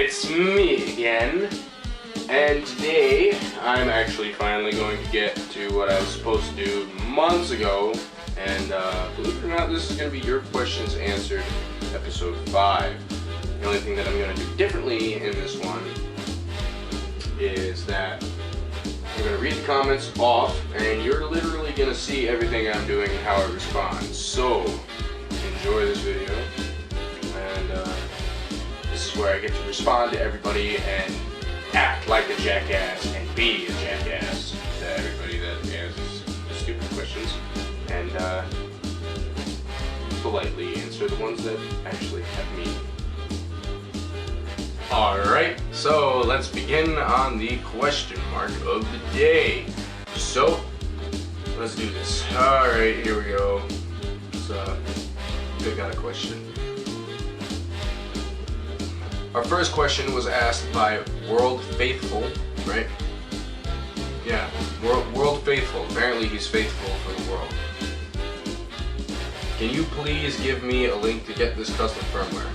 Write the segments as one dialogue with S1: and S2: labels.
S1: It's me again, and today I'm actually finally going to get to what I was supposed to do months ago, and believe it or not, this is going to be Your Questions Answered, episode 5. The only thing that I'm going to do differently in this one is that I'm going to read the comments off, and you're literally going to see everything I'm doing and how I respond. So, enjoy this video, and this is where I get to respond to everybody and act like a jackass and be a jackass to everybody that asks stupid questions, and politely answer the ones that actually have meaning. Alright, so let's begin on the question mark of the day. So, let's do this. Alright, here we go. So, I got a question. Our first question was asked by World Faithful, right? Yeah, World Faithful. Apparently he's faithful for the world. Can you please give me a link to get this custom firmware?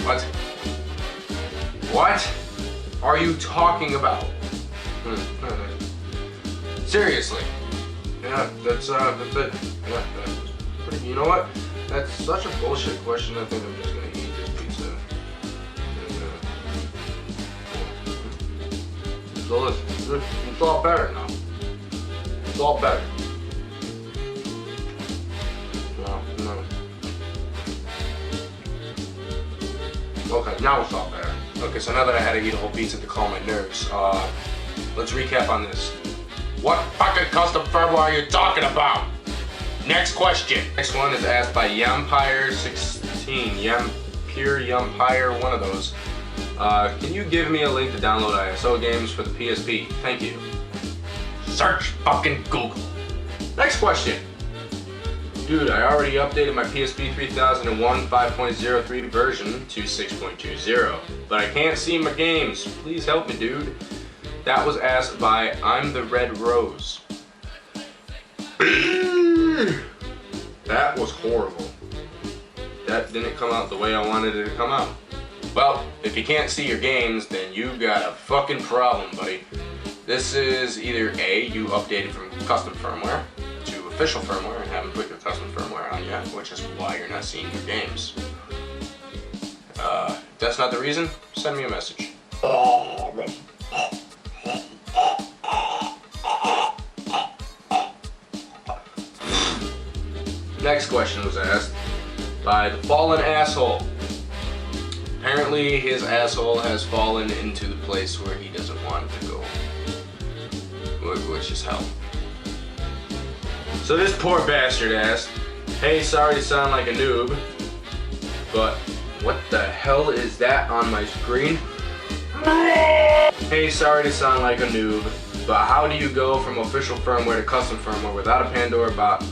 S1: What? What are you talking about? Seriously? Yeah, that's it. Yeah, you know what? That's such a bullshit question. I think I'm just gonna eat this pizza. So it's all better now. It's all better. No. Okay, now it's all better. Okay, so now that I had to eat a whole pizza to calm my nerves, let's recap on this. What fucking custom firmware are you talking about? Next question. Next one is asked by Yampire16. Pure Yampire, one of those. Can you give me a link to download ISO games for the PSP? Thank you. Search fucking Google. Next question. Dude, I already updated my PSP 3001 5.03 version to 6.20, but I can't see my games. Please help me, dude. That was asked by I'm the Red Rose. That was horrible. That didn't come out the way I wanted it to come out. Well, if you can't see your games, then you got a fucking problem, buddy. This is either A, you updated from custom firmware to official firmware and haven't put your custom firmware on yet, which is why you're not seeing your games. If that's not the reason, send me a message. Next question was asked by the Fallen Asshole. Apparently his asshole has fallen into the place where he doesn't want it to go, which is hell. So this poor bastard asked, hey, sorry to sound like a noob, but what the hell is that on my screen? Hey, sorry to sound like a noob, but how do you go from official firmware to custom firmware without a Pandora box?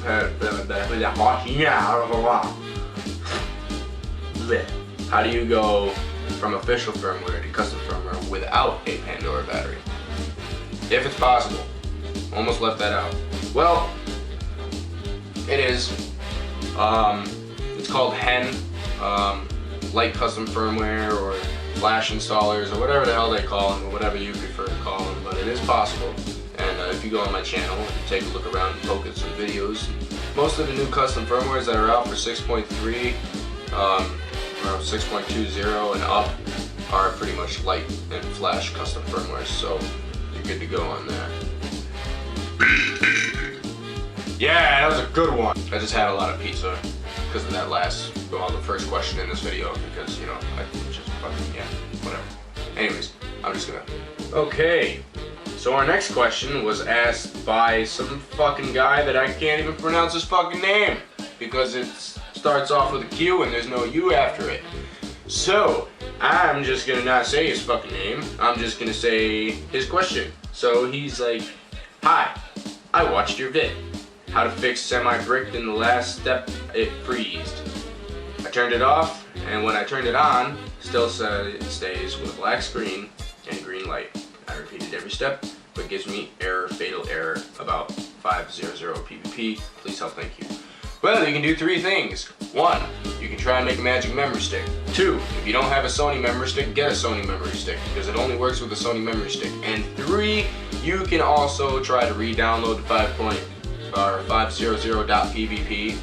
S1: How do you go from official firmware to custom firmware without a Pandora battery? If it's possible. Almost left that out. Well, it is. It's called HEN, light custom firmware, or flash installers, or whatever the hell they call them, or whatever you prefer to call them, but it is possible. And if you go on my channel and take a look around and poke at some videos, most of the new custom firmwares that are out for 6.3, around 6.20 and up are pretty much light and flash custom firmware, so you're good to go on that. Yeah, that was a good one. I just had a lot of pizza because of that the first question in this video, because, you know, I just fucking, yeah, whatever. Anyways, I'm just gonna... Okay, so our next question was asked by some fucking guy that I can't even pronounce his fucking name because it starts off with a Q and there's no U after it. So, I'm just gonna not say his fucking name. I'm just gonna say his question. So he's like, hi, I watched your vid. How to fix semi-bricked in the last step, it freezed. I turned it off, and when I turned it on, still said it stays with a black screen and green light. I repeated every step, but gives me error, fatal error, about 500 PVP. Please help, thank you. Well, you can do 3 things. 1, you can try and make a magic memory stick. 2, if you don't have a Sony memory stick, get a Sony memory stick because it only works with a Sony memory stick. And 3, you can also try to re-download the 500.pvp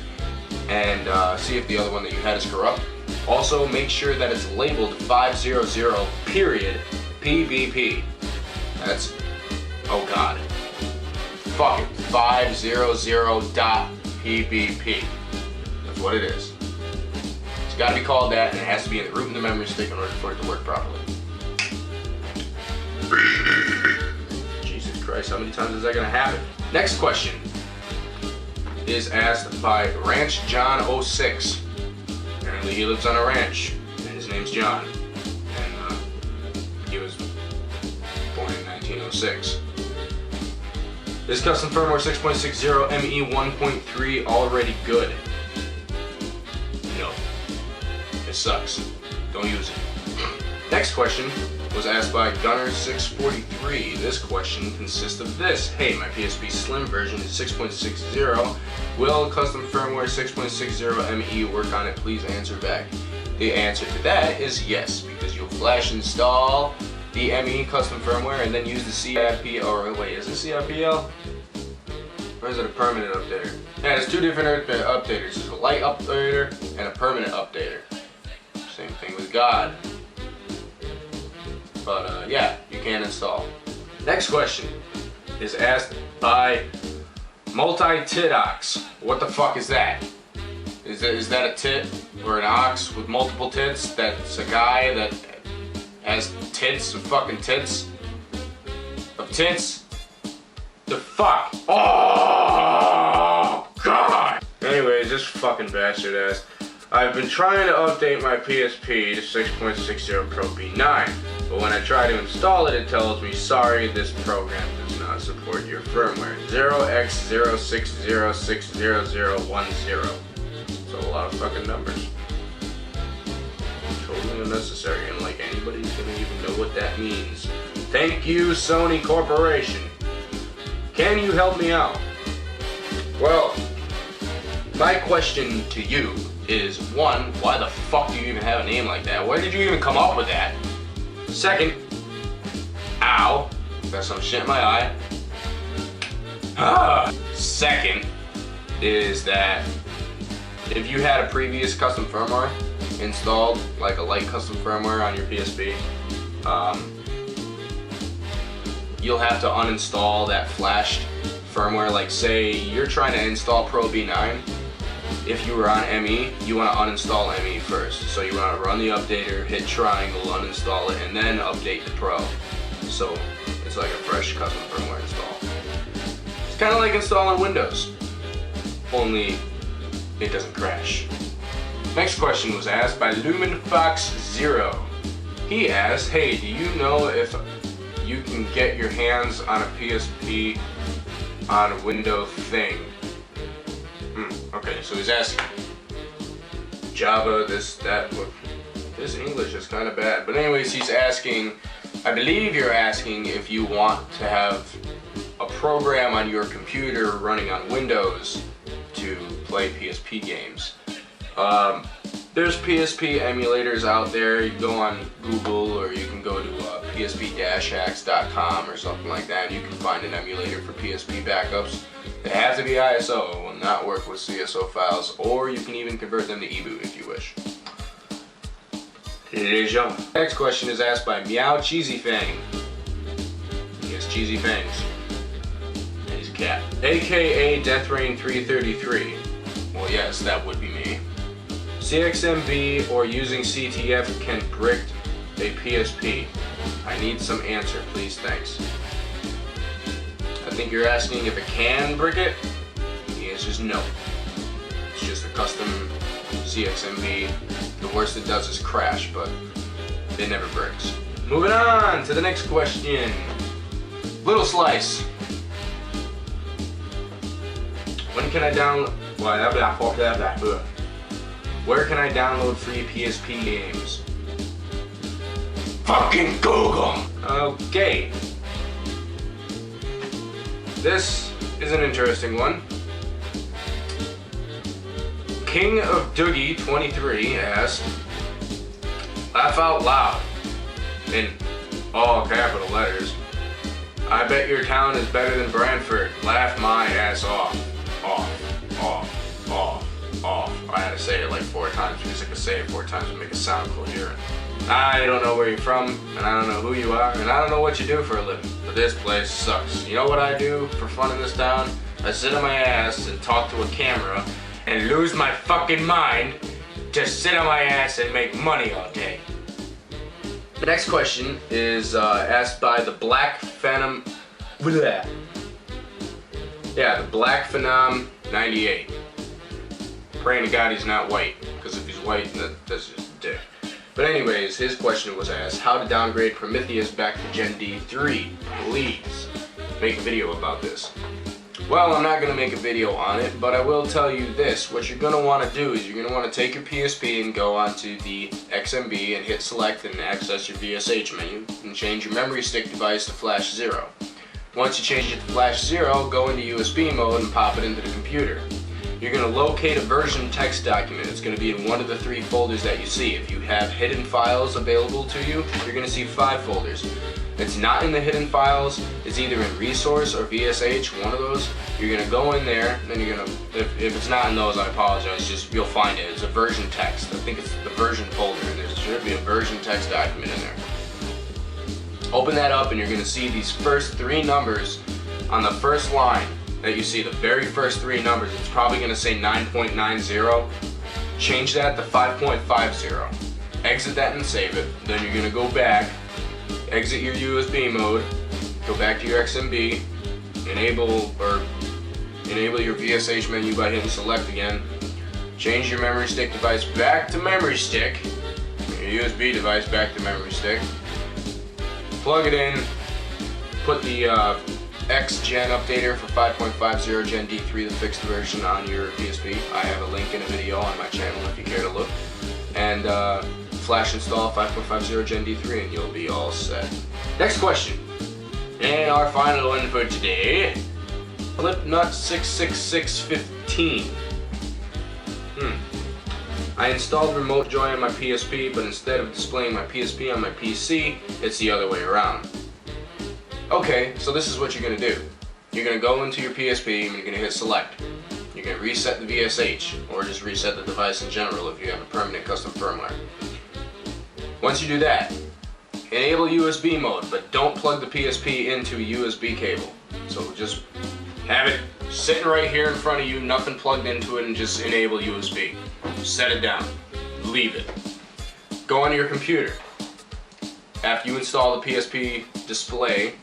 S1: and see if the other one that you had is corrupt. Also, make sure that it's labeled 500.pvp. That's, oh god, fuck it, 500.pvp. That's what it is. It's got to be called that, and it has to be in the root of the memory stick in order for it to work properly. Jesus Christ, how many times is that going to happen? Next question is asked by Ranch John 06. Apparently he lives on a ranch, and his name's John. And he was born in 1906. Is custom firmware 6.60 ME 1.3 already good? No. It sucks. Don't use it. Next question was asked by Gunner643. This question consists of this. Hey, my PSP Slim version is 6.60. Will custom firmware 6.60 ME work on it? Please answer back. The answer to that is yes, because you'll flash install the ME custom firmware and then use the CIP, or wait, is it CIPL? Or is it a permanent updater? Yeah, there's 2 different updaters. There's a light updater and a permanent updater. Same thing with God. But yeah, you can install. Next question is asked by Multi-Titox. What the fuck is that? Is that a tit or an ox with multiple tits? That's a guy that has tits of fucking tits? Of tits? The fuck? Oh god! Anyways, this fucking bastard ass. I've been trying to update my PSP to 6.60 Pro B9, but when I try to install it, it tells me, sorry, this program does not support your firmware. 0x06060010. So a lot of fucking numbers. Totally unnecessary, and like anybody's gonna even know what that means. Thank you, Sony Corporation. Can you help me out? Well, my question to you is, 1, why the fuck do you even have a name like that? Where did you even come up with that? 2nd, ow, got some shit in my eye. 2nd is that if you had a previous custom firmware installed, like a light custom firmware on your PSP, you'll have to uninstall that flashed firmware. Like say you're trying to install Pro B9, if you were on ME, you want to uninstall ME first. So you want to run the updater, hit triangle, uninstall it, and then update the Pro. So it's like a fresh custom firmware install. It's kind of like installing Windows, only it doesn't crash. Next question was asked by LumenFox0. He asked, hey, do you know if you can get your hands on a PSP on a Windows thing? Okay, so he's asking Java, this, that, what, this English is kind of bad. But anyways, he's asking, I believe you're asking if you want to have a program on your computer running on Windows to play PSP games. There's PSP emulators out there. You can go on Google, or you can go to psp-hacks.com or something like that, and you can find an emulator for PSP backups. They have to be ISO, it will not work with CSO files, or you can even convert them to eBoot if you wish. Next question is asked by Meow Cheesy Fang. He has cheesy fangs. And he's a cat. AKA DeathRain333. Well, yes, that would be me. CXMB or using CTF can brick a PSP. I need some answer, please, thanks. I think you're asking if it can brick it? The answer is no. It's just a custom CXMB. The worst it does is crash, but it never breaks. Moving on to the next question. Little Slice. When can I download? Where can I download free PSP games? Fucking Google! Okay. This is an interesting one. King of Doogie 23 asked, laugh out loud in all capital letters. I bet your town is better than Brantford. Laugh my ass off. Off, off, off, off. I had to say it like 4 times because I could say it 4 times and make it sound coherent. I don't know where you're from, and I don't know who you are, and I don't know what you do for a living, but this place sucks. You know what I do for fun in this town? I sit on my ass and talk to a camera and lose my fucking mind to sit on my ass and make money all day. The next question is asked by the Black Phantom. Bleh. Yeah, the Black Phenom 98. Praying to God he's not white, because if he's white, that's just a dick. But anyways, his question was asked, how to downgrade Prometheus back to Gen D3. Please make a video about this. Well, I'm not going to make a video on it, but I will tell you this. What you're going to want to do is you're going to want to take your PSP and go onto the XMB and hit select and access your VSH menu and change your memory stick device to flash 0. Once you change it to flash 0, go into USB mode and pop it into the computer. You're going to locate a version text document. It's going to be in one of the 3 folders that you see. If you have hidden files available to you, you're going to see 5 folders. If it's not in the hidden files, it's either in resource or VSH, one of those. You're going to go in there, and then you're going to, if it's not in those, I apologize, just you'll find it. It's a version text. I think it's the version folder, and there should be a version text document in there. Open that up, and you're going to see these first 3 numbers on the first line that you see, the very first 3 numbers. It's probably going to say 9.90. Change that to 5.50. Exit that and save it. Then you're going to go back, exit your USB mode, go back to your XMB, enable your VSH menu by hitting select again, change your memory stick device back to memory stick, your USB device back to memory stick, plug it in, put the X-Gen updater for 5.50 Gen D3, the fixed version, on your PSP. I have a link in a video on my channel if you care to look. And flash install 5.50 Gen D3 and you'll be all set. Next question. And our final one for today. Flipnut66615. I installed Remote Joy on my PSP, but instead of displaying my PSP on my PC, it's the other way around. Okay, so this is what you're going to do. You're going to go into your PSP and you're going to hit select. You're going to reset the VSH, or just reset the device in general if you have a permanent custom firmware. Once you do that, enable USB mode, but don't plug the PSP into a USB cable. So just have it sitting right here in front of you, nothing plugged into it, and just enable USB. Set it down. Leave it. Go onto your computer. After you install the PSP display,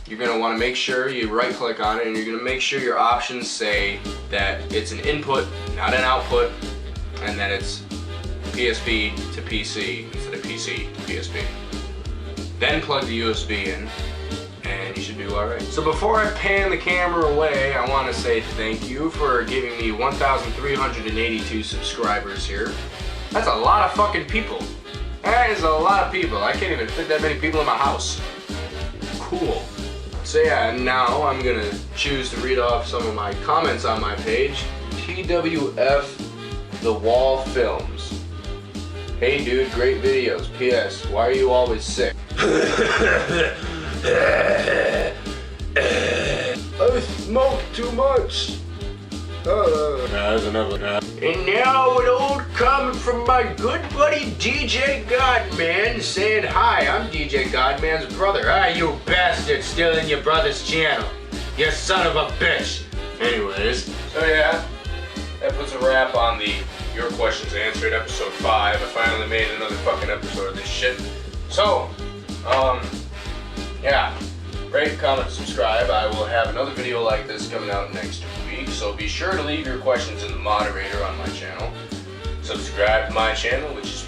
S1: you're going to want to make sure you right click on it, and you're going to make sure your options say that it's an input, not an output, and that it's PSP to PC instead of PC to PSP. Then plug the USB in, and you should do alright. So before I pan the camera away, I want to say thank you for giving me 1,382 subscribers here. That's a lot of fucking people. That is a lot of people. I can't even fit that many people in my house. Cool. So yeah, now I'm gonna choose to read off some of my comments on my page. TWF The Wall Films. Hey dude, great videos. PS, why are you always sick? I smoke too much. There's another. And now an old comment from my good buddy DJ Godman saying, hi, I'm DJ Godman's brother. Ah, you bastard, still in your brother's channel. You son of a bitch. Anyways, so yeah, that puts a wrap on the Your Questions Answered episode 5. I finally made another fucking episode of this shit. So, yeah, rate, comment, subscribe. I will have another video like this coming out next week, so be sure to leave your questions in the moderator on my channel. Subscribe to my channel, which is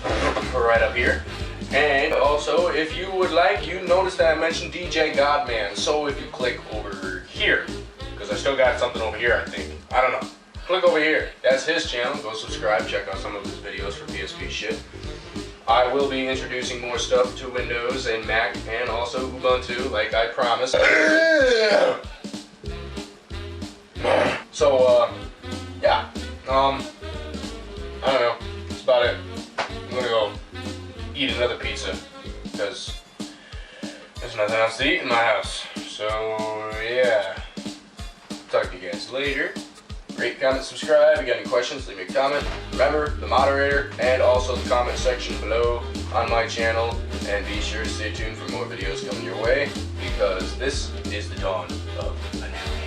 S1: right up here. And also, if you would like, you notice that I mentioned DJ Godman, so if you click over here, because I still got something over here, I think. I don't know. Click over here. That's his channel. Go subscribe, check out some of his videos for PSP shit. I will be introducing more stuff to Windows and Mac and also Ubuntu, like I promised. So, yeah. I don't know. That's about it. I'm gonna go eat another pizza because there's nothing else to eat in my house. So yeah. Talk to you guys later. Rate, comment, subscribe. If you got any questions, leave me a comment. Remember, the moderator and also the comment section below on my channel. And be sure to stay tuned for more videos coming your way because this is the dawn of a new